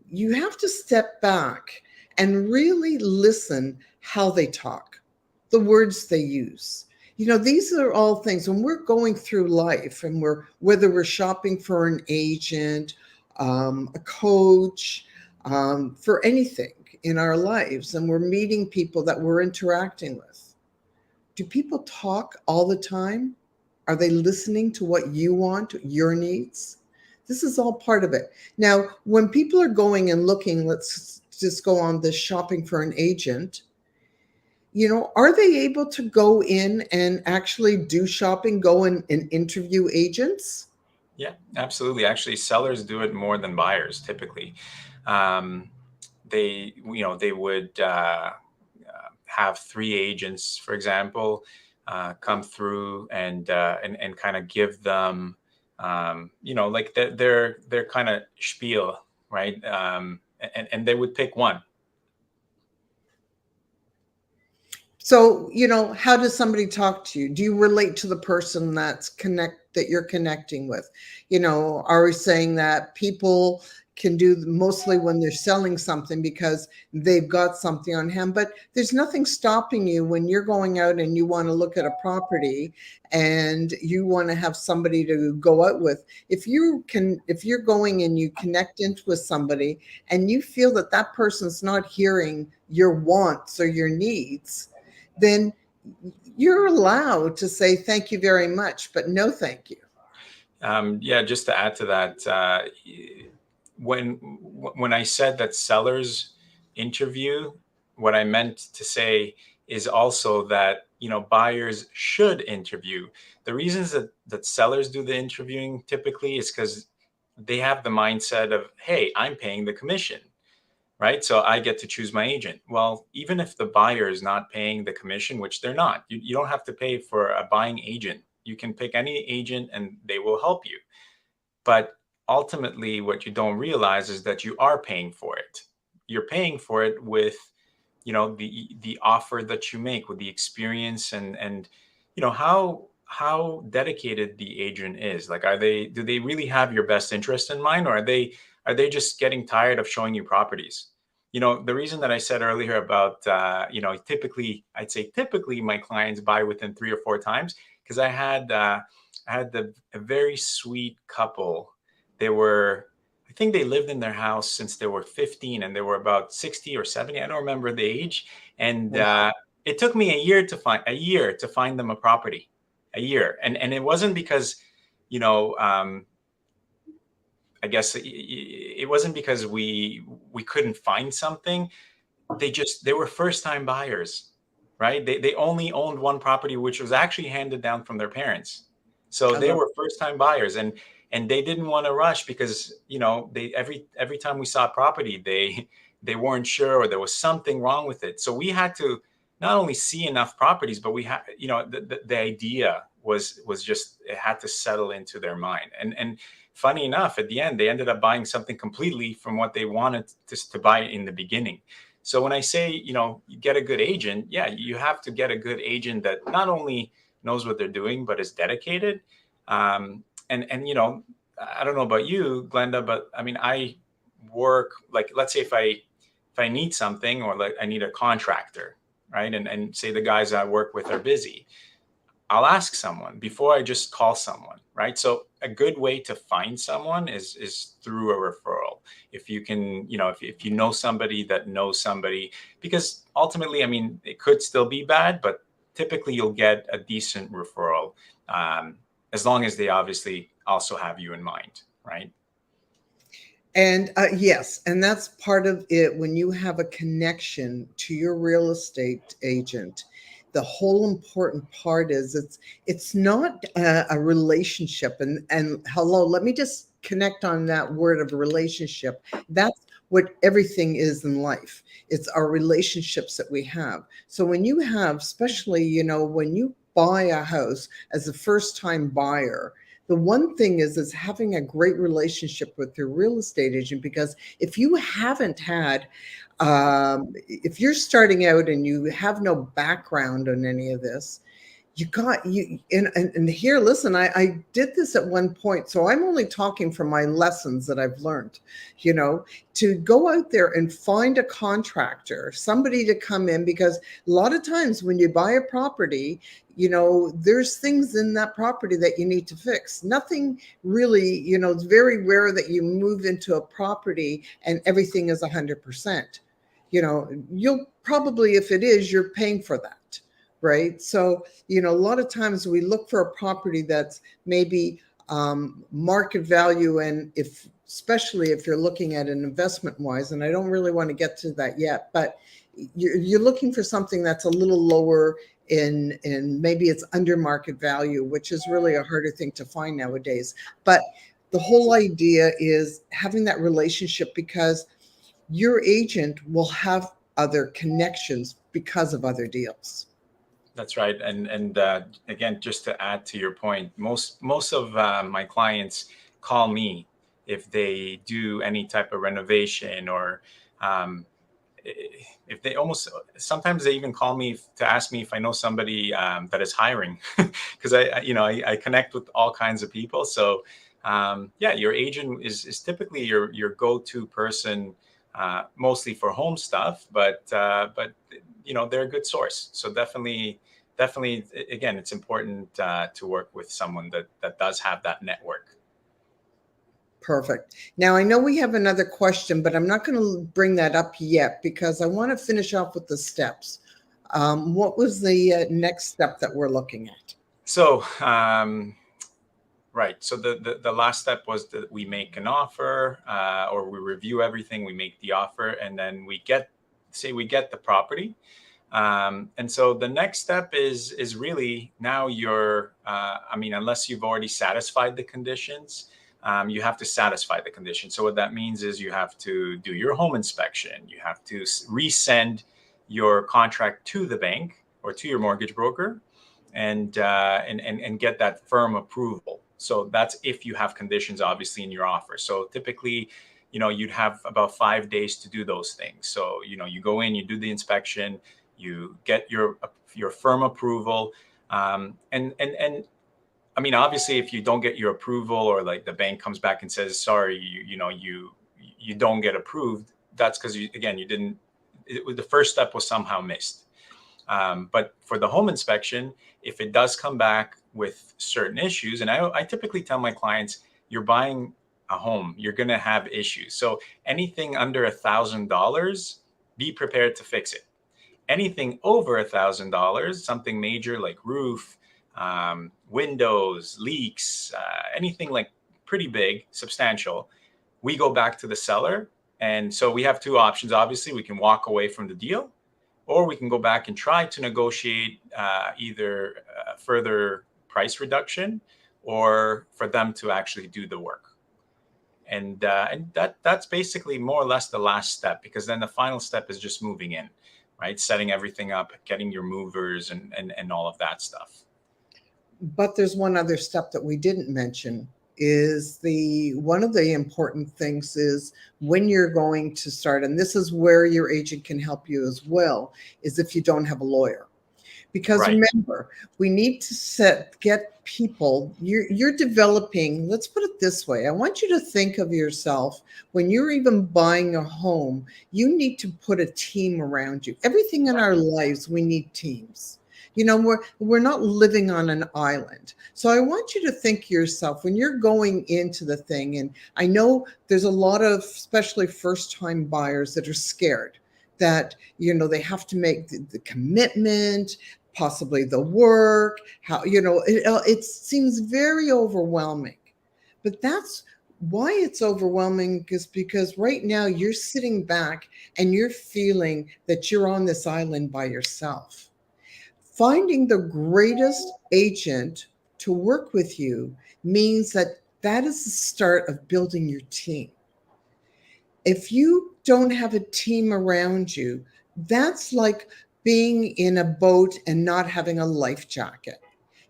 you have to step back and really listen how they talk, the words they use. These are all things when we're going through life, and whether we're shopping for an agent, a coach, for anything in our lives, and we're meeting people that we're interacting with. Do people talk all the time? Are they listening to what you want, your needs? This is all part of it. Now, when people are going and looking, let's just go on this shopping for an agent, are they able to go in and actually do shopping, go in and interview agents? Yeah, absolutely. Actually, sellers do it more than buyers typically. They would have 3 agents, for example, come through and kind of give them, like their kind of spiel, right? And they would pick one. So, how does somebody talk to you? Do you relate to the person that you're connecting with? Are we saying that people can do mostly when they're selling something because they've got something on hand, but there's nothing stopping you when you're going out and you want to look at a property and you want to have somebody to go out with. If you're going and you connect into with somebody and you feel that person's not hearing your wants or your needs, then you're allowed to say thank you very much, but no thank you. Yeah, just to add to that, when I said that sellers interview, what I meant to say is also that buyers should interview. The reasons that sellers do the interviewing typically is because they have the mindset of, hey, I'm paying the commission, right? So I get to choose my agent. Well, even if the buyer is not paying the commission, which they're not, you don't have to pay for a buying agent. You can pick any agent and they will help you. But ultimately, what you don't realize is that you are paying for it. You're paying for it with, the offer that you make, with the experience, and how dedicated the agent is. Like, do they really have your best interest in mind, or are they just getting tired of showing you properties? The reason that I said earlier about typically my clients buy within 3 or 4 times, because I had a very sweet couple. I think they lived in their house since they were 15, and they were about 60 or 70. I don't remember the age. And Wow. it took me a year to find them a property, a year. And it wasn't because, you know, I guess it wasn't because we couldn't find something. They were first time buyers, right? They only owned one property, which was actually handed down from their parents. So I they love were first time buyers, and they didn't want to rush because they every time we saw a property, they weren't sure, or there was something wrong with it. So we had to not only see enough properties, but we had, the idea was just, it had to settle into their mind. And funny enough, at the end, they ended up buying something completely from what they wanted to buy in the beginning. So when I say, you get a good agent, yeah, you have to get a good agent that not only knows what they're doing, but is dedicated. And I don't know about you, Glenda, but I mean, I work, like, let's say if I need something, or like I need a contractor, right? And say the guys I work with are busy. I'll ask someone before I just call someone, right? So a good way to find someone is through a referral. If you can, if you know somebody that knows somebody, because ultimately, I mean, it could still be bad, but typically you'll get a decent referral, as long as they obviously also have you in mind, right? And yes, and that's part of it. When you have a connection to your real estate agent, the whole important part is it's not a relationship. And hello, let me just connect on that word of relationship. That's what everything is in life. It's our relationships that we have. So when you have, especially, when you buy a house as a first time buyer, the one thing is having a great relationship with your real estate agent, because if you haven't had if you're starting out and you have no background on any of this, you got you and here, listen, I did this at one point, so I'm only talking from my lessons that I've learned, you know to go out there and find a contractor, somebody to come in, because a lot of times when you buy a property, there's things in that property that you need to fix. Nothing really, it's very rare that you move into a property and everything is 100%. You'll probably, if it is, you're paying for that, right? So a lot of times we look for a property that's maybe market value, and especially if you're looking at an investment wise, and I don't really want to get to that yet, but you're looking for something that's a little lower in maybe it's under market value, which is really a harder thing to find nowadays. But the whole idea is having that relationship, because your agent will have other connections because of other deals. That's right. And again, just to add to your point, most of my clients call me if they do any type of renovation, or um, if they almost sometimes they even call me to ask me if I know somebody that is hiring, because I connect with all kinds of people. So yeah, your agent is typically your go-to person, mostly for home stuff, but they're a good source. So definitely, again, it's important to work with someone that does have that network. Perfect. Now, I know we have another question, but I'm not going to bring that up yet because I want to finish off with the steps. What was the next step that we're looking at? So, right. So the last step was that we make an offer, or we review everything, we make the offer, and then we get the property. And so the next step is really now you're, I mean, unless you've already satisfied the conditions, you have to satisfy the conditions. So what that means is you have to do your home inspection. You have to resend your contract to the bank or to your mortgage broker, and get that firm approval. So that's if you have conditions, obviously, in your offer. So typically, you'd have about 5 days to do those things. So, you go in, you do the inspection, you get your firm approval, and I mean, obviously, if you don't get your approval, or like the bank comes back and says, sorry, you don't get approved, that's because you didn't. The first step was somehow missed. But for the home inspection, if it does come back with certain issues, and I typically tell my clients, you're buying a home, you're going to have issues. So anything under $1,000, be prepared to fix it. Anything over $1,000, something major like roof, windows, leaks, anything like pretty big, substantial, we go back to the seller. And so we have two options. Obviously, we can walk away from the deal, or we can go back and try to negotiate either further price reduction, or for them to actually do the work. And that's basically more or less the last step, because then the final step is just moving in, right? Setting everything up, getting your movers, and all of that stuff. But there's one other step that we didn't mention, is one of the important things is when you're going to start, and this is where your agent can help you as well, is if you don't have a lawyer. Because Right. remember, we need to get people, you're developing, let's put it this way. I want you to think of yourself when you're even buying a home, you need to put a team around you. Everything in our lives, we need teams. We're not living on an island. So I want you to think yourself when you're going into the thing. And I know there's a lot of, especially first-time buyers, that are scared that, they have to make the commitment, possibly the work, it seems very overwhelming. But that's why it's overwhelming, is because right now you're sitting back and you're feeling that you're on this island by yourself. Finding the greatest agent to work with you means that is the start of building your team. If you don't have a team around you, that's like being in a boat and not having a life jacket.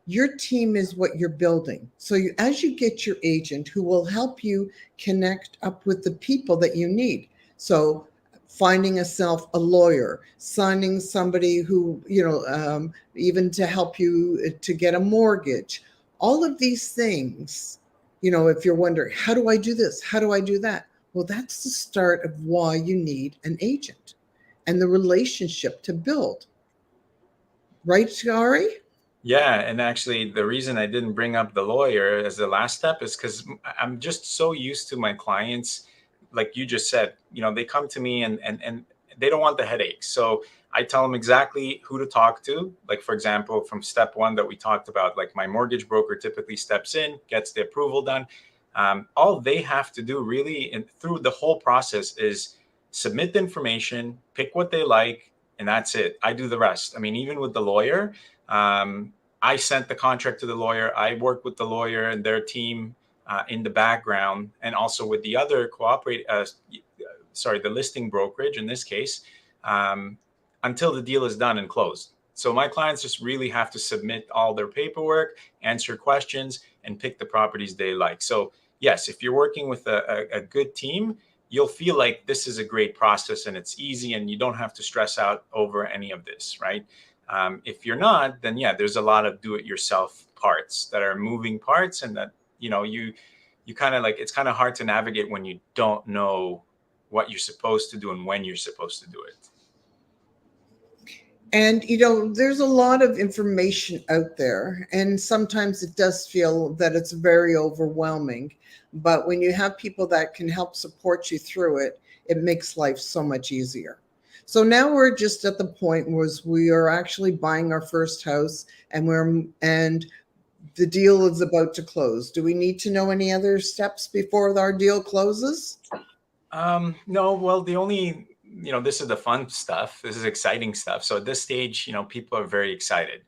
Your team is what you're building. So as you get your agent who will help you connect up with the people that you need. So finding a lawyer, signing somebody who, even to help you to get a mortgage, all of these things, if you're wondering, how do I do this? How do I do that? Well, that's the start of why you need an agent and the relationship to build. Right, Shari? Yeah, and actually, the reason I didn't bring up the lawyer as the last step is because I'm just so used to my clients, like you just said, they come to me and they don't want the headache. So I tell them exactly who to talk to. Like, for example, from step one that we talked about, like my mortgage broker typically steps in, gets the approval done. All they have to do really, and through the whole process, is submit the information, pick what they like, and that's it. I do the rest. I mean, even with the lawyer, I sent the contract to the lawyer. I work with the lawyer and their team in the background, and also with the other the listing brokerage in this case, until the deal is done and closed. So my clients just really have to submit all their paperwork, answer questions, and pick the properties they like. So yes, if you're working with a good team, you'll feel like this is a great process and it's easy and you don't have to stress out over any of this, right? If you're not, then yeah, there's a lot of do-it-yourself parts that are moving parts, and that you kind of like, it's kind of hard to navigate when you don't know what you're supposed to do and when you're supposed to do it. And there's a lot of information out there, and sometimes it does feel that it's very overwhelming. But when you have people that can help support you through it, it makes life so much easier. So now we're just at the point where we are actually buying our first house, and the deal is about to close. Do we need to know any other steps before our deal closes? No, well, the only, this is the fun stuff. This is exciting stuff. So at this stage, people are very excited.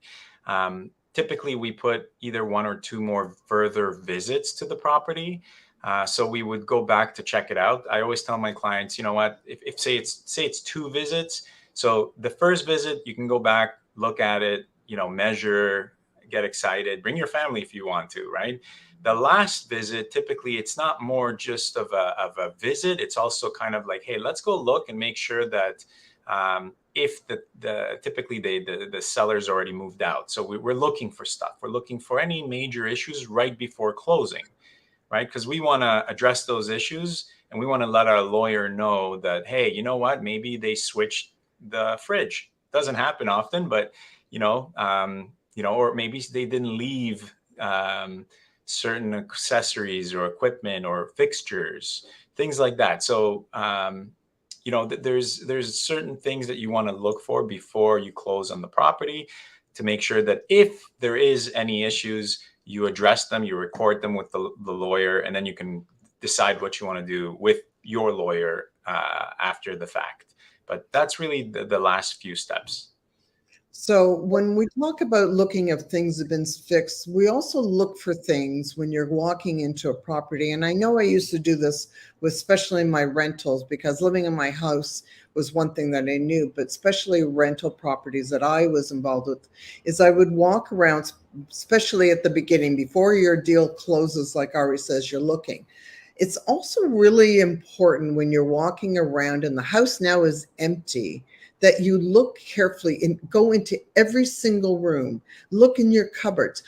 Typically, we put either one or two more further visits to the property. So we would go back to check it out. I always tell my clients, you know what, if say it's two visits. So the first visit, you can go back, look at it, measure, get excited, bring your family if you want to, right? The last visit, typically it's not more just of a visit. It's also kind of like, hey, let's go look and make sure that if typically the seller's already moved out. So we're looking for stuff. We're looking for any major issues right before closing, right? Because we want to address those issues, and we want to let our lawyer know that, hey, you know what, maybe they switched the fridge. Doesn't happen often, but or maybe they didn't leave certain accessories or equipment or fixtures, things like that. So there's certain things that you want to look for before you close on the property, to make sure that if there is any issues, you address them, you record them with the lawyer, and then you can decide what you want to do with your lawyer after the fact. But that's really the last few steps. So when we talk about looking if things have been fixed, we also look for things when you're walking into a property. And I know I used to do this with especially my rentals, because living in my house was one thing that I knew, but especially rental properties that I was involved with, is I would walk around, especially at the beginning, before your deal closes, like Ari says, you're looking. It's also really important when you're walking around and the house now is empty, that you look carefully and go into every single room, look in your cupboards.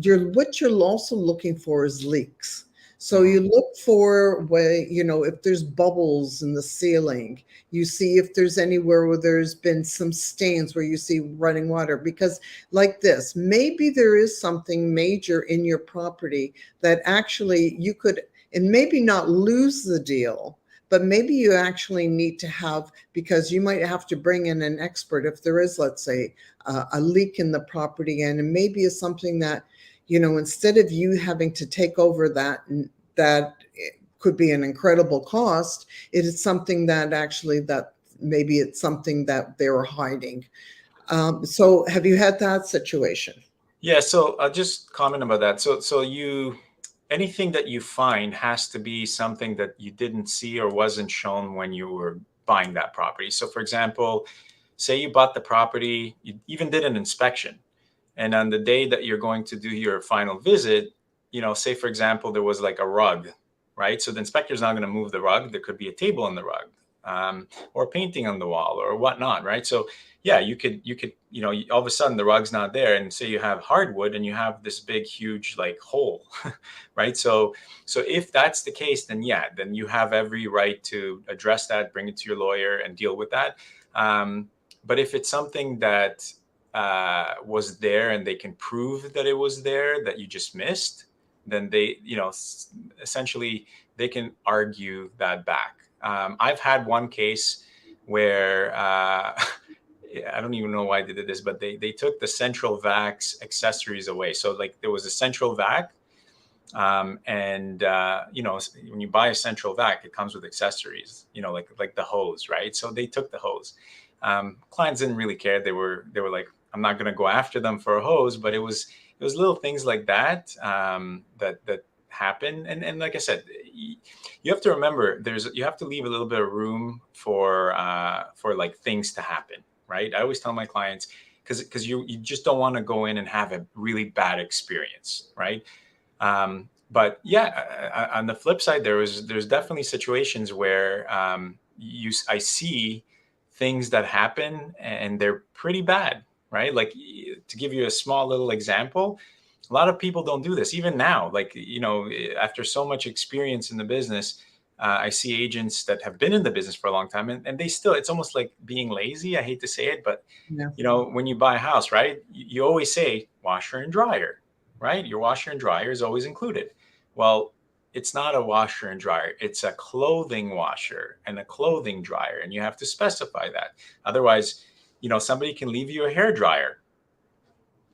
What you're also looking for is leaks. So you look for if there's bubbles in the ceiling, you see if there's anywhere where there's been some stains where you see running water, because like this, maybe there is something major in your property that actually you could, and maybe not lose the deal, but maybe you actually need to have, because you might have to bring in an expert if there is, let's say, a leak in the property, and it maybe is something that, instead of you having to take over that could be an incredible cost, it is something that actually, that maybe it's something that they were hiding. So have you had that situation? Yeah, so I'll just comment about that. So anything that you find has to be something that you didn't see or wasn't shown when you were buying that property. So for example, say you bought the property, you even did an inspection, and on the day that you're going to do your final visit, say for example, there was like a rug, right? So the inspector's not going to move the rug. There could be a table on the rug, or painting on the wall or whatnot, right? So yeah, you could, all of a sudden the rug's not there, and say you have hardwood and you have this big, huge like hole, right? So if that's the case, then yeah, then you have every right to address that, bring it to your lawyer, and deal with that. But if it's something that was there and they can prove that it was there, that you just missed, then they, essentially they can argue that back. I've had one case where I don't even know why they did this, but they took the central vac's accessories away. So like there was a central vac, and when you buy a central vac, it comes with accessories, like the hose, right? So they took the hose. Clients didn't really care. They were like, I'm not going to go after them for a hose, but it was little things like that that happen. And like I said, you have to remember, you have to leave a little bit of room for like things to happen, right? I always tell my clients, because you just don't want to go in and have a really bad experience, right? But yeah, on the flip side, there's definitely situations where I see things that happen and they're pretty bad, right? Like, to give you a small little example, a lot of people don't do this even now. Like, after so much experience in the business, I see agents that have been in the business for a long time, and they still, it's almost like being lazy. I hate to say it, but Yeah. when you buy a house, right, you always say washer and dryer, right? Your washer and dryer is always included. Well, it's not a washer and dryer. It's a clothing washer and a clothing dryer, and you have to specify that. Otherwise, somebody can leave you a hair dryer.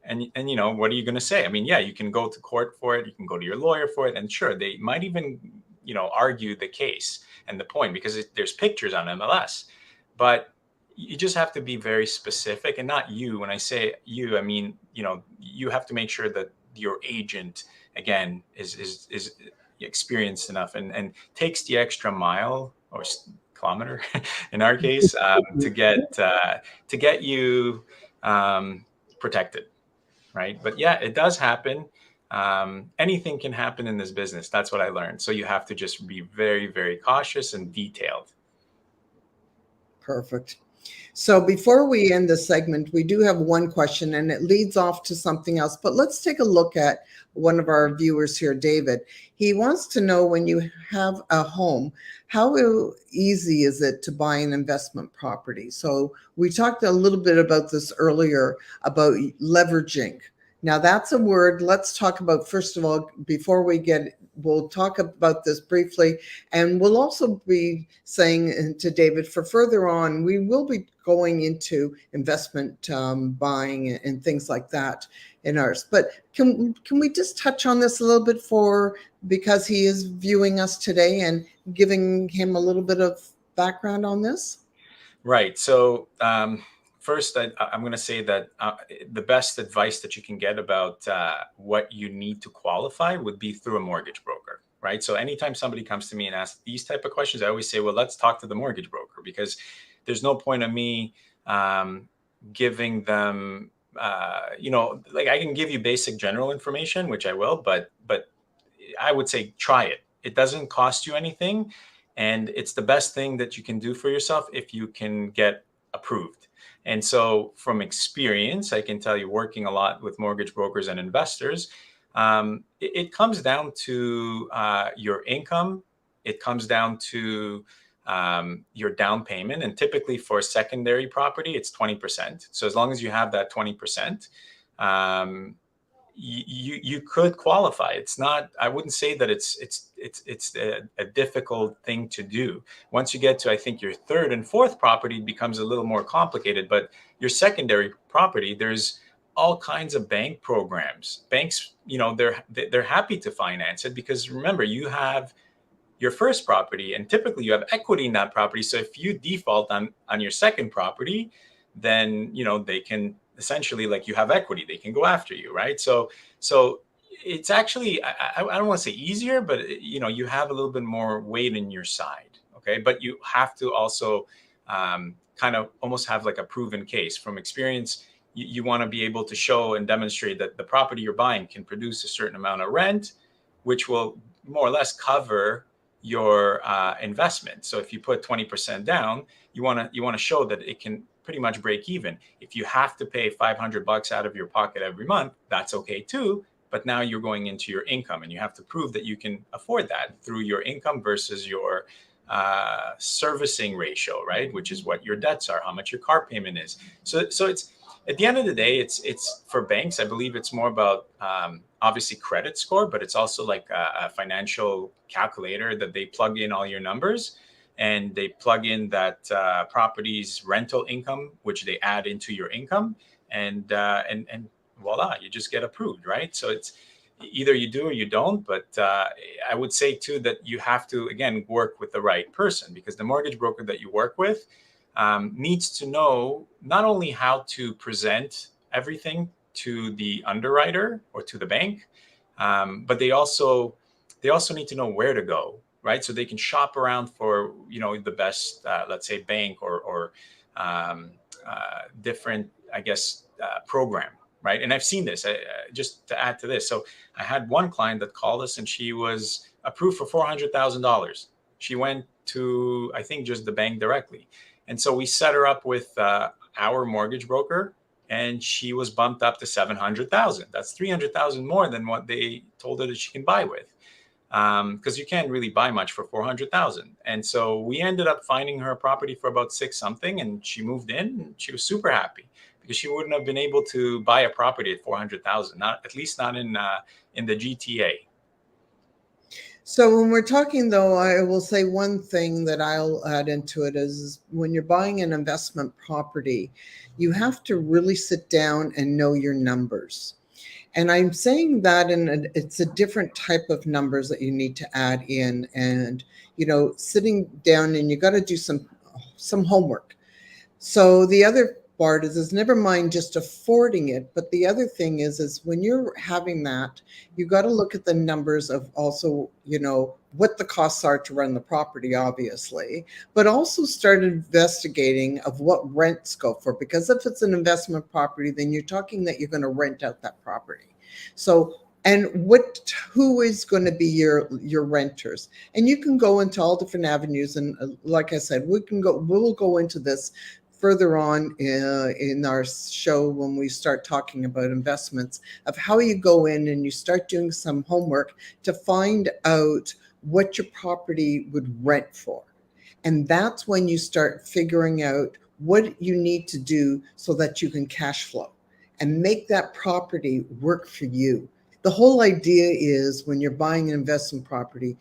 And what are you going to say? I mean, yeah, you can go to court for it. You can go to your lawyer for it. And sure, they might even, argue the case and the point because there's pictures on MLS. But you just have to be very specific, and not you. When I say you, I mean, you have to make sure that your agent, again, is experienced enough and takes the extra mile or kilometer in our case to get you protected. Right. But yeah, it does happen. Anything can happen in this business. That's what I learned. So you have to just be very, very cautious and detailed. Perfect. So before we end this segment, we do have one question and it leads off to something else, but let's take a look at one of our viewers here, David. He wants to know, when you have a home, how easy is it to buy an investment property? So we talked a little bit about this earlier about leveraging. Now that's a word. Let's talk about, first of all, we'll talk about this briefly, and we'll also be saying to David, for further on, we will be going into investment buying and things like that in ours. But can we just touch on this a little bit because he is viewing us today, and giving him a little bit of background on this? Right. So first, I'm going to say that the best advice that you can get about what you need to qualify would be through a mortgage broker. Right. So anytime somebody comes to me and asks these type of questions, I always say, well, let's talk to the mortgage broker, because there's no point of me giving them, like I can give you basic general information, which I will, but I would say try it. It doesn't cost you anything. And it's the best thing that you can do for yourself if you can get approved. And so from experience, I can tell you, working a lot with mortgage brokers and investors, it comes down to your income. It comes down to your down payment. And typically for secondary property, it's 20%. So as long as you have that 20%, you could qualify. It's not, I wouldn't say that it's a difficult thing to do. Once you get to, I think, your third and fourth property, it becomes a little more complicated. But your secondary property, there's all kinds of bank programs. Banks, they're happy to finance it, because remember, you have your first property and typically you have equity in that property. So if you default on your second property, then they can essentially, like, you have equity, they can go after you, right? So it's actually, I don't want to say easier, but you have a little bit more weight in your side. Okay, but you have to also kind of almost have like a proven case from experience. You want to be able to show and demonstrate that the property you're buying can produce a certain amount of rent, which will more or less cover your investment. So if you put 20% down, you want to show that it can pretty much break even. If you have to pay $500 out of your pocket every month, that's okay too. But now you're going into your income, and you have to prove that you can afford that through your income versus your servicing ratio, right? Which is what your debts are, how much your car payment is. So it's, at the end of the day, it's for banks, I believe it's more about obviously credit score, but it's also like a financial calculator that they plug in all your numbers, and they plug in that property's rental income, which they add into your income, and voila, you just get approved, right? So it's either you do or you don't. But I would say too that you have to, again, work with the right person, because the mortgage broker that you work with needs to know not only how to present everything to the underwriter or to the bank, but they also need to know where to go, right? So they can shop around for the best, let's say, bank or different, I guess, program, right? And I've seen this. Just to add to this, so I had one client that called us, and she was approved for $400,000. She went to, I think, just the bank directly. And so we set her up with our mortgage broker, and she was bumped up to $700,000. That's $300,000 more than what they told her that she can buy with, because you can't really buy much for $400,000. And so we ended up finding her a property for about $6 something, and she moved in, and she was super happy, because she wouldn't have been able to buy a property at $400,000, not, at least not in the GTA. So when we're talking, though, I will say one thing that I'll add into it is when you're buying an investment property, you have to really sit down and know your numbers. And I'm saying that it's a different type of numbers that you need to add in, and sitting down, and you got to do some homework. So the other part is never mind just affording it, but the other thing is when you're having that, you got to look at the numbers of also, what the costs are to run the property, obviously, but also start investigating of what rents go for. Because if it's an investment property, then you're talking that you're going to rent out that property. So and who is going to be your renters, and you can go into all different avenues, and like I said, we'll go into this further on in our show when we start talking about investments, of how you go in and you start doing some homework to find out what your property would rent for. And that's when you start figuring out what you need to do so that you can cash flow and make that property work for you. The whole idea is when you're buying an investment property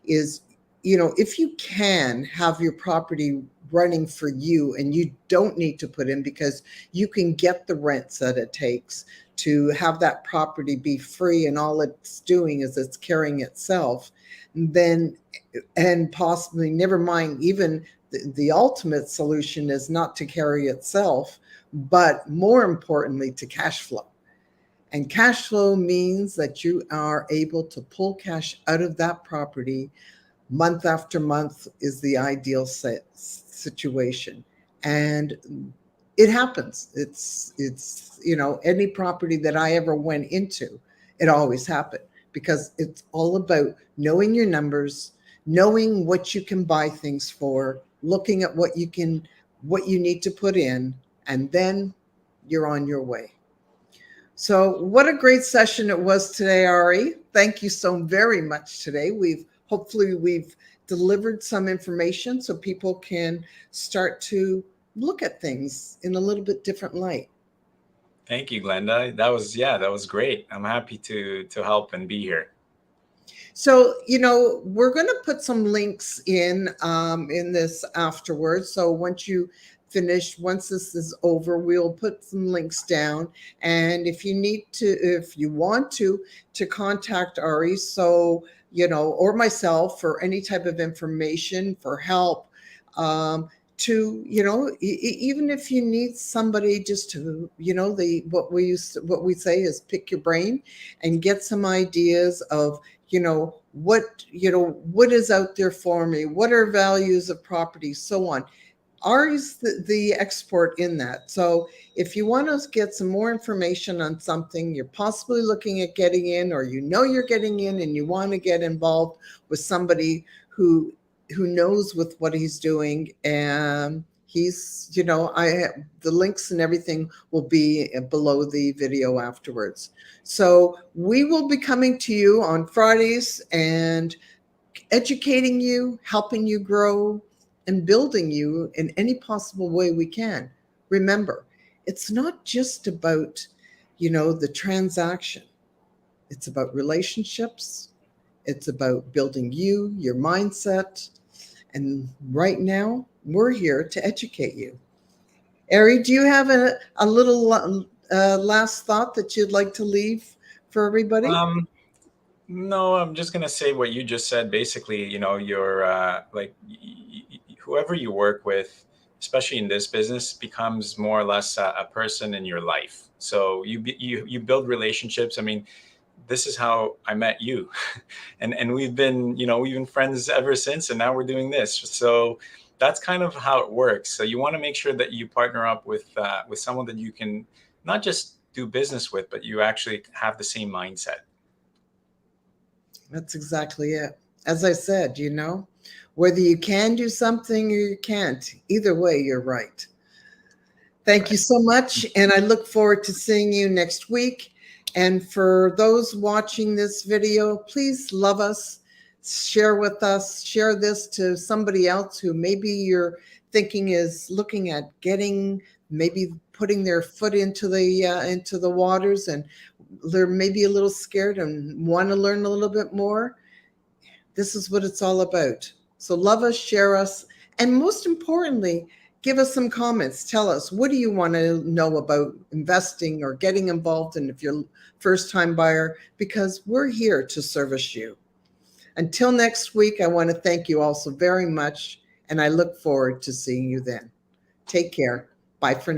is, if you can have your property running for you and you don't need to put in, because you can get the rents that it takes to have that property be free, and all it's doing is it's carrying itself, then, and possibly, never mind, even the ultimate solution is not to carry itself, but more importantly, to cash flow. And cash flow means that you are able to pull cash out of that property month after month is the ideal situation. And it happens. It's any property that I ever went into, it always happened, because it's all about knowing your numbers, knowing what you can buy things for, looking at what you need to put in, and then you're on your way. So what a great session it was today, Ari. Thank you so very much today. We've delivered some information so people can start to look at things in a little bit different light. Thank you, Glenda. That was great. I'm happy to help and be here. So, we're going to put some links in this afterwards. So once this is over, we'll put some links down. And if you want to contact Ari, so, or myself for any type of information, for help, even if you need somebody just to, what we say is pick your brain and get some ideas of, what is out there for me, what are values of property, so on. Ari's the expert in that. So if you want to get some more information on something you're possibly looking at getting in, or you're getting in and you want to get involved with somebody who knows with what he's doing, and the links and everything will be below the video afterwards. So we will be coming to you on Fridays and educating you, helping you grow, and building you in any possible way we can. Remember, it's not just about, the transaction. It's about relationships. It's about building your mindset. And right now, we're here to educate you. Ari, do you have a little last thought that you'd like to leave for everybody? No, I'm just gonna say what you just said. Basically, you're whoever you work with, especially in this business, becomes more or less a person in your life. So you build relationships. I mean, this is how I met you, and we've been friends ever since, and now we're doing this. So that's kind of how it works. So you want to make sure that you partner up with someone that you can not just do business with, but you actually have the same mindset. That's exactly it. As I said, whether you can do something or you can't, either way, you're right. Thank you Right. so much. And I look forward to seeing you next week. And for those watching this video, please love us, share with us, share this to somebody else who maybe you're thinking is looking at maybe putting their foot into the waters, and they're maybe a little scared and want to learn a little bit more. This is what it's all about. So love us, share us, and most importantly, give us some comments. Tell us, what do you want to know about investing or getting involved in if you're a first-time buyer? Because we're here to service you. Until next week, I want to thank you all so very much, and I look forward to seeing you then. Take care. Bye for now.